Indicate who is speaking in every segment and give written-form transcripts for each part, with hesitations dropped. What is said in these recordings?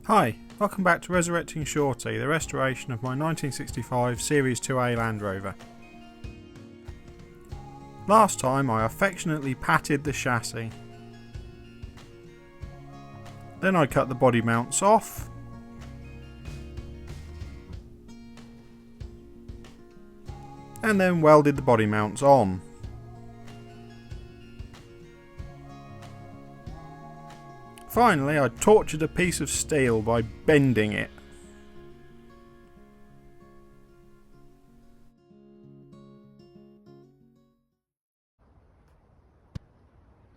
Speaker 1: Hi, welcome back to Resurrecting Shorty, the restoration of my 1965 Series IIA Land Rover. Last time I affectionately patted the chassis. Then I cut the body mounts off. And then welded the body mounts on. Finally, I tortured a piece of steel by bending it.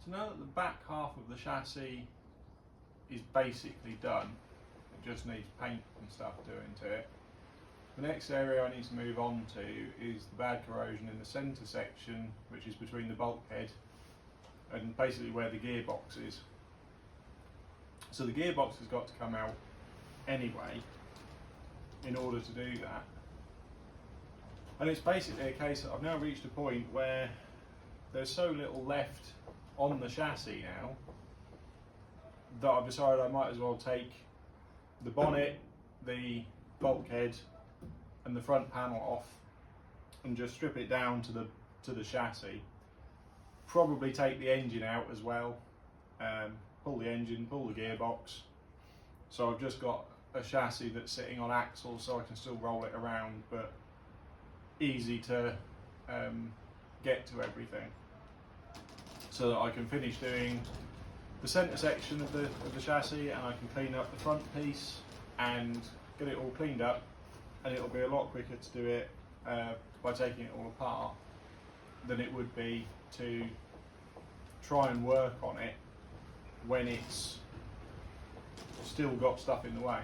Speaker 1: So now that the back half of the chassis is basically done, it just needs paint and stuff doing to it. The next area I need to move on to is the bad corrosion in the centre section, which is between the bulkhead and basically where the gearbox is. So the gearbox has got to come out anyway in order to do that. And it's basically a case that I've now reached a point where there's so little left on the chassis now that I've decided I might as well take the bonnet, the bulkhead and the front panel off and just strip it down to the chassis. Probably take the engine out as well. Pull the engine, pull the gearbox. So I've just got a chassis that's sitting on axles so I can still roll it around, but easy to get to everything. So that I can finish doing the centre section of the chassis, and I can clean up the front piece and get it all cleaned up, and it'll be a lot quicker to do it by taking it all apart than it would be to try and work on it when it's still got stuff in the way.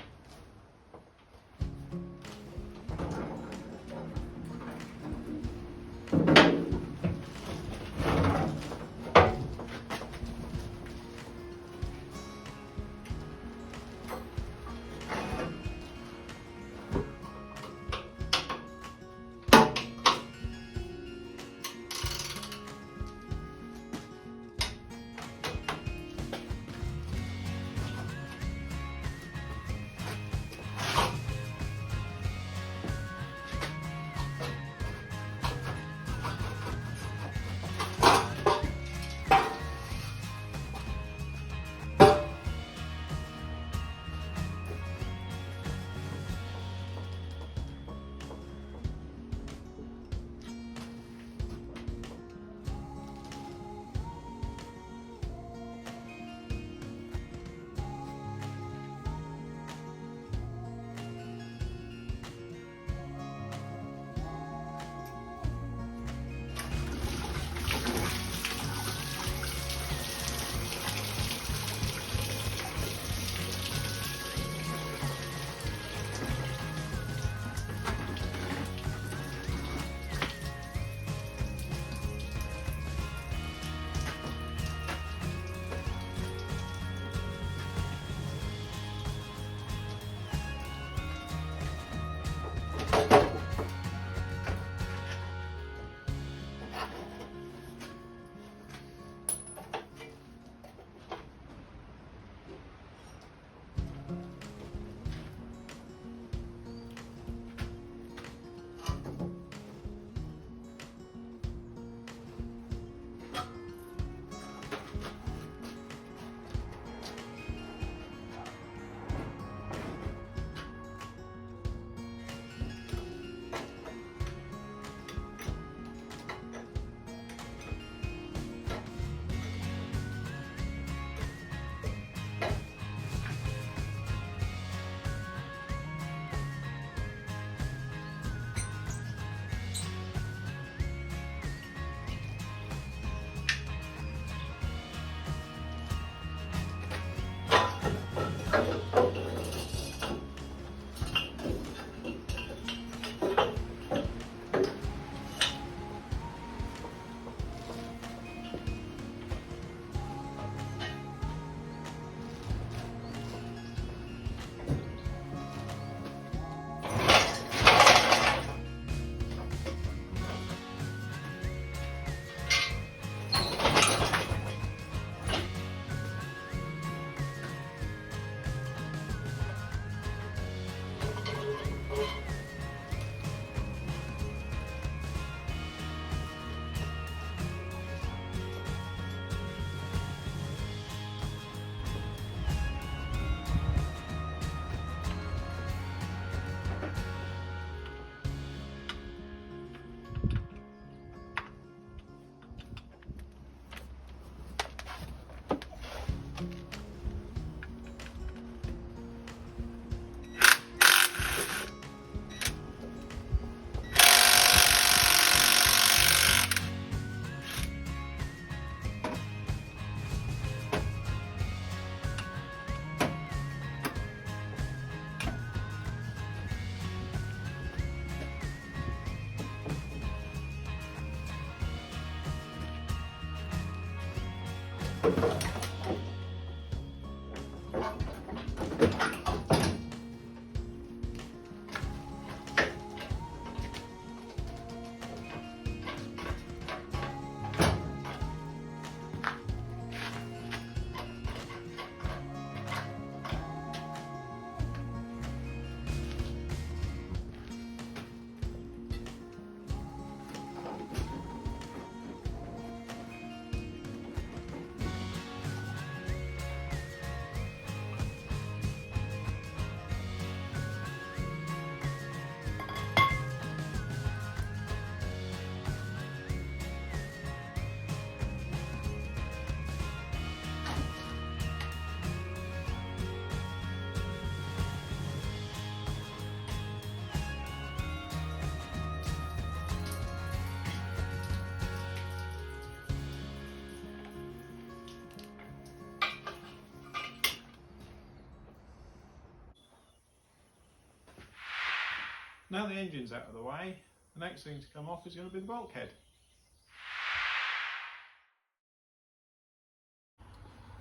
Speaker 1: Now the engine's out of the way, the next thing to come off is going to be the bulkhead.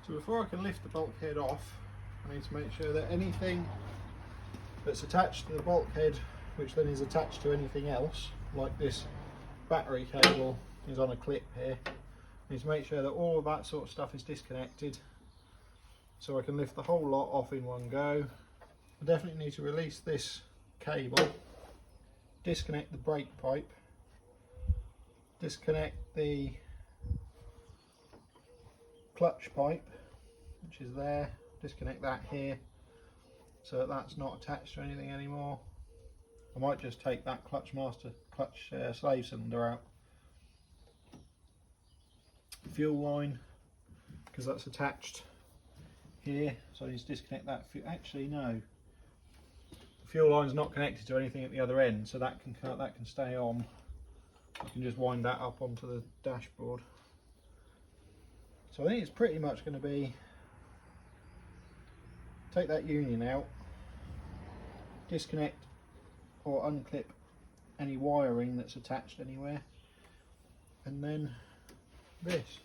Speaker 1: So before I can lift the bulkhead off, I need to make sure that anything that's attached to the bulkhead, which then is attached to anything else, like this battery cable is on a clip here, I need to make sure that all of that sort of stuff is disconnected so I can lift the whole lot off in one go. I definitely need to release this cable, disconnect the brake pipe, disconnect the clutch pipe, which is there, disconnect that here so that that's not attached to anything anymore. I might just take that clutch slave cylinder out. Fuel line, because that's attached here, so I need to disconnect that. Actually no, fuel line's not connected to anything at the other end, so that can stay on. I can just wind that up onto the dashboard. So I think it's pretty much going to be take that union out, disconnect or unclip any wiring that's attached anywhere, and then this.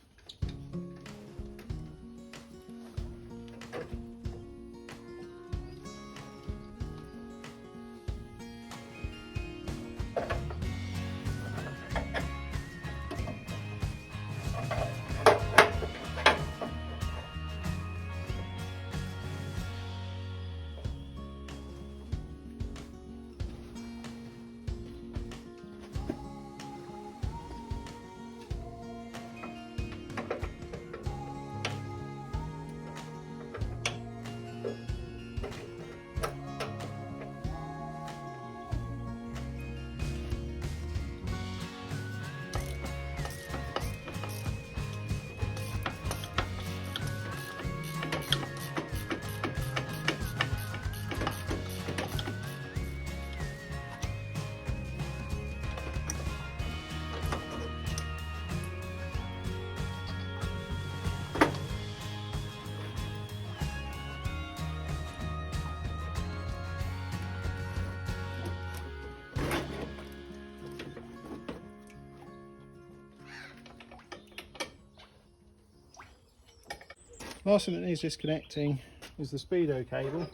Speaker 1: Last thing that needs disconnecting is the Speedo cable,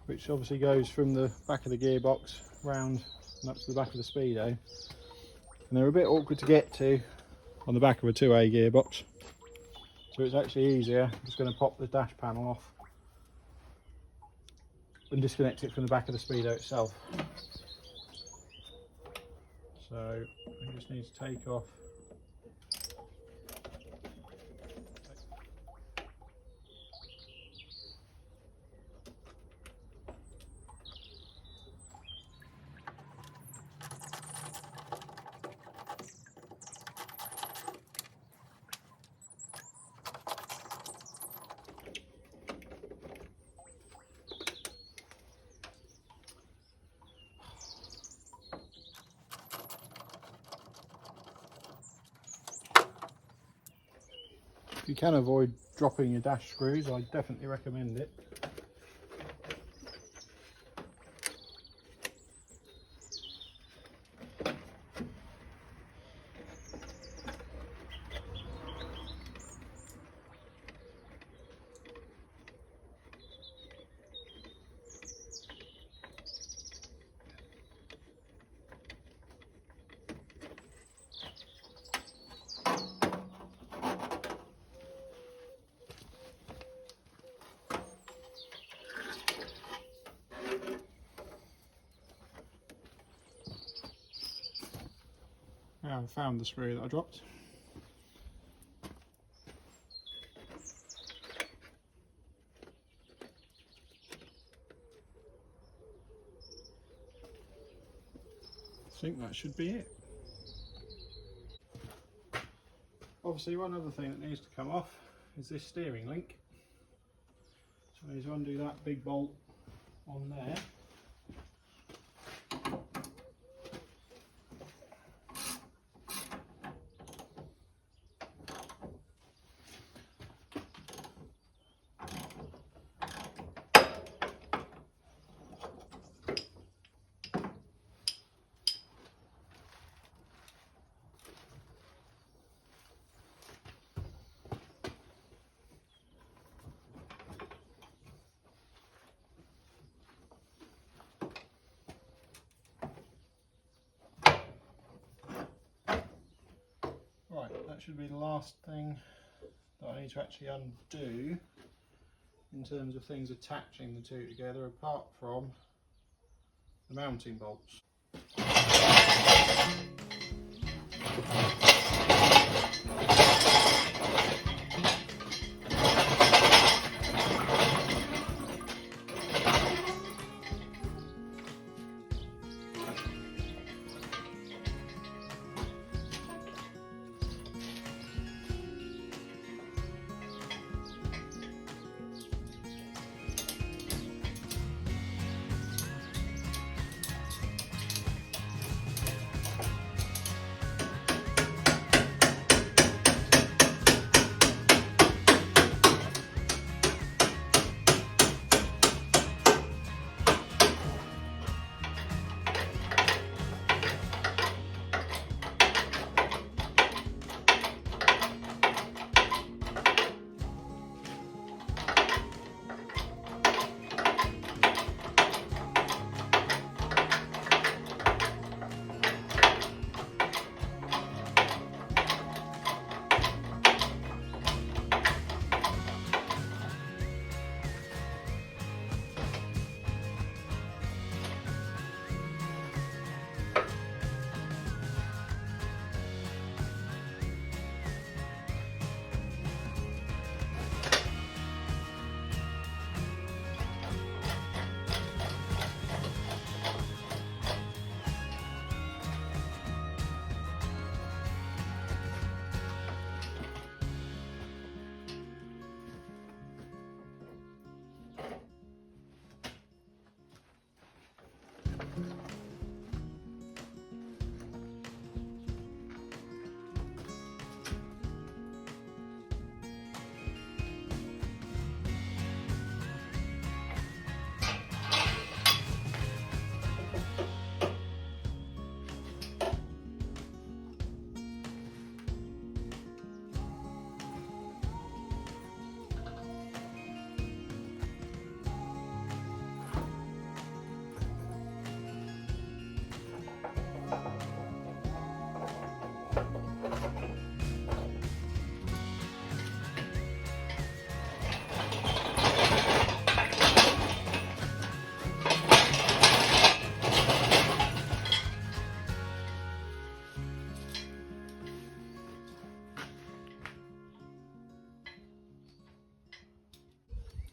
Speaker 1: which obviously goes from the back of the gearbox round and up to the back of the Speedo. And they're a bit awkward to get to on the back of a 2A gearbox, so it's actually easier. I'm just going to pop the dash panel off and disconnect it from the back of the Speedo itself. So I just need to take off If you can avoid dropping your dash screws, I definitely recommend it. Okay, I found the screw that I dropped. I think that should be it. Obviously, one other thing that needs to come off is this steering link. So I need to undo that big bolt on there. Right, that should be the last thing that I need to actually undo in terms of things attaching the two together, apart from the mounting bolts.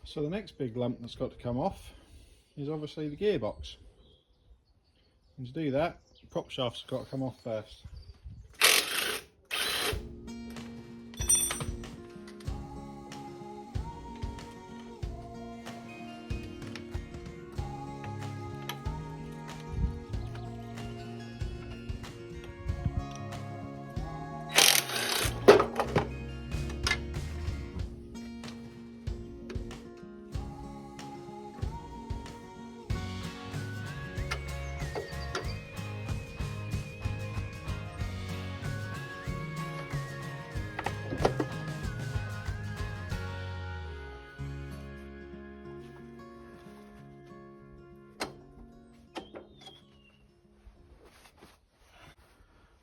Speaker 1: So the next big lump that's got to come off is obviously the gearbox. And to do that, the prop shaft's got to come off first.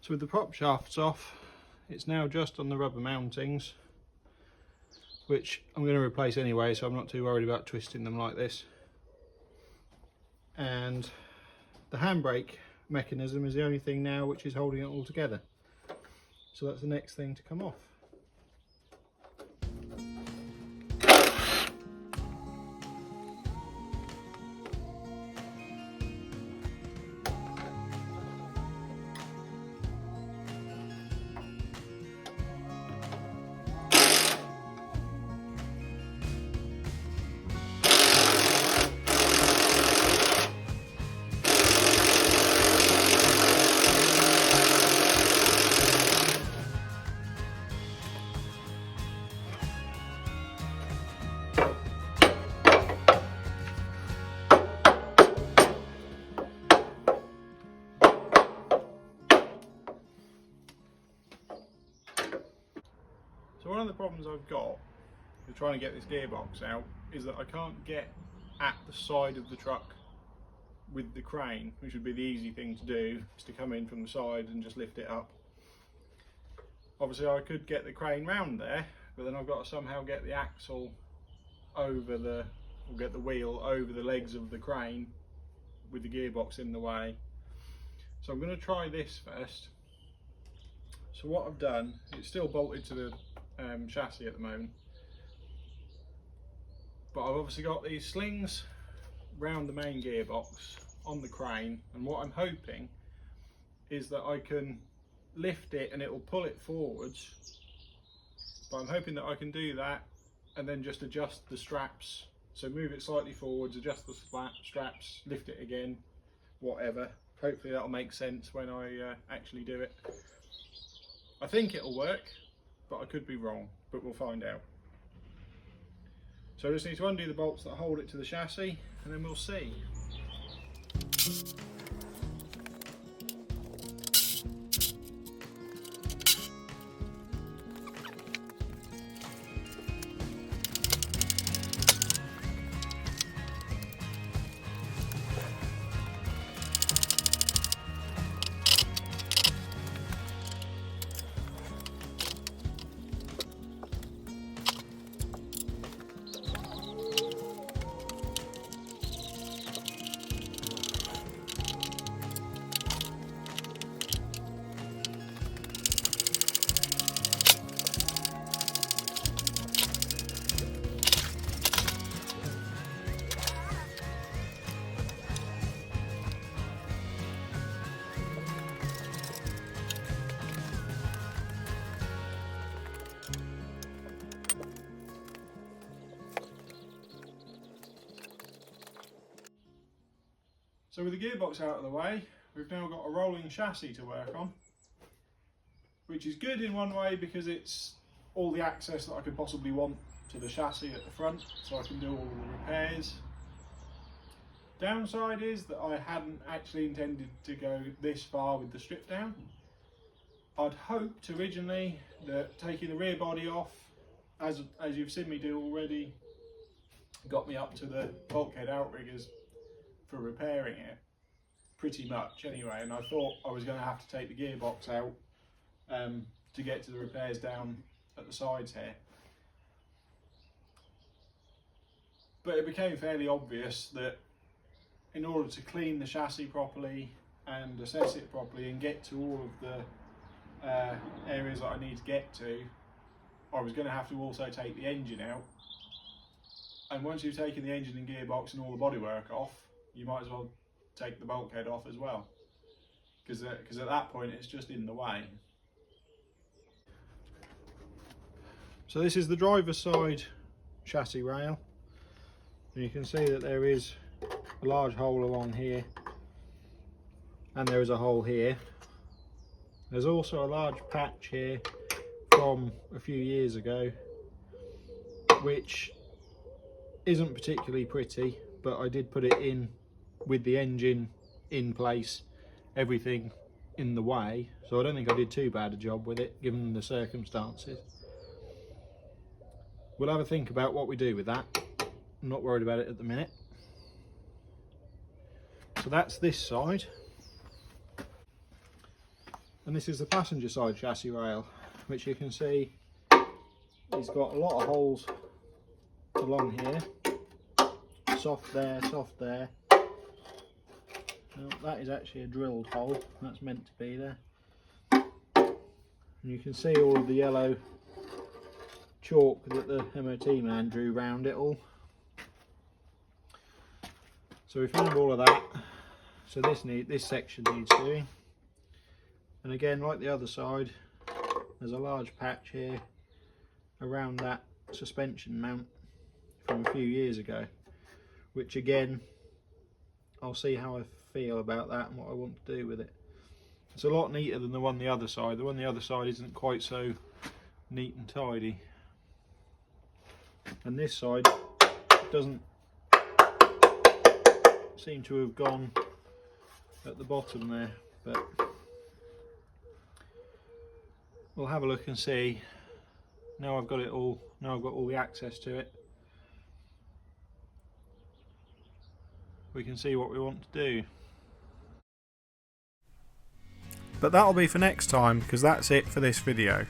Speaker 1: So with the prop shafts off, it's now just on the rubber mountings, which I'm going to replace anyway, so I'm not too worried about twisting them like this. And the handbrake mechanism is the only thing now which is holding it all together. So that's the next thing to come off. So one of the problems I've got with trying to get this gearbox out is that I can't get at the side of the truck with the crane, which would be the easy thing to do, is to come in from the side and just lift it up. Obviously I could get the crane round there, but then I've got to somehow get the axle over the, or get the wheel over the legs of the crane with the gearbox in the way. So I'm going to try this first. So what I've done, it's still bolted to the chassis at the moment, but I've obviously got these slings round the main gearbox on the crane, and what I'm hoping is that I can lift it and it will pull it forwards, but I'm hoping that I can do that and then just adjust the straps, so move it slightly forwards, adjust the straps, lift it again, whatever. Hopefully that'll make sense when I actually do it. I think it'll work, but I could be wrong, but we'll find out. So I just need to undo the bolts that hold it to the chassis, and then we'll see. So with the gearbox out of the way, we've now got a rolling chassis to work on, which is good in one way because it's all the access that I could possibly want to the chassis at the front, so I can do all the repairs. Downside is that I hadn't actually intended to go this far with the strip down. I'd hoped originally that taking the rear body off, as you've seen me do already, got me up to the bulkhead outriggers for repairing it, pretty much anyway, and I thought I was going to have to take the gearbox out to get to the repairs down at the sides here. But it became fairly obvious that in order to clean the chassis properly and assess it properly and get to all of the areas that I need to get to, I was going to have to also take the engine out. And once you've taken the engine and gearbox and all the bodywork off, you might as well take the bulkhead off as well, because at that point it's just in the way. So this is the driver's side chassis rail, and you can see that there is a large hole along here, and there is a hole here. There's also a large patch here from a few years ago, which isn't particularly pretty, but I did put it in with the engine in place, everything in the way, so I don't think I did too bad a job with it given the circumstances. We'll have a think about what we do with that. I'm not worried about it at the minute. So that's this side, and this is the passenger side chassis rail, which you can see it's got a lot of holes along here. Soft there, soft there. Well, that is actually a drilled hole, that's meant to be there.
Speaker 2: And you can see all of the yellow chalk that the MOT man drew round it all. So we found all of that. So this section needs doing. And again, like the other side, there's a large patch here around that suspension mount from a few years ago, which again, I'll see how I feel about that and what I want to do with it. It's a lot neater than the one the other side. The one the other side isn't quite so neat and tidy. And this side doesn't seem to have gone at the bottom there, but we'll have a look and see. Now I've got it all, now I've got all the access to it, we can see what we want to do. But that'll be for next time, because that's it for this video.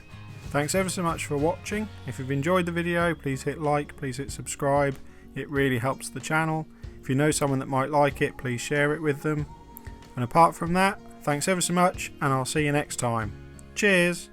Speaker 2: Thanks ever so much for watching. If you've enjoyed the video, please hit like, please hit subscribe. It really helps the channel. If you know someone that might like it, please share it with them. And apart from that, thanks ever so much, and I'll see you next time. Cheers!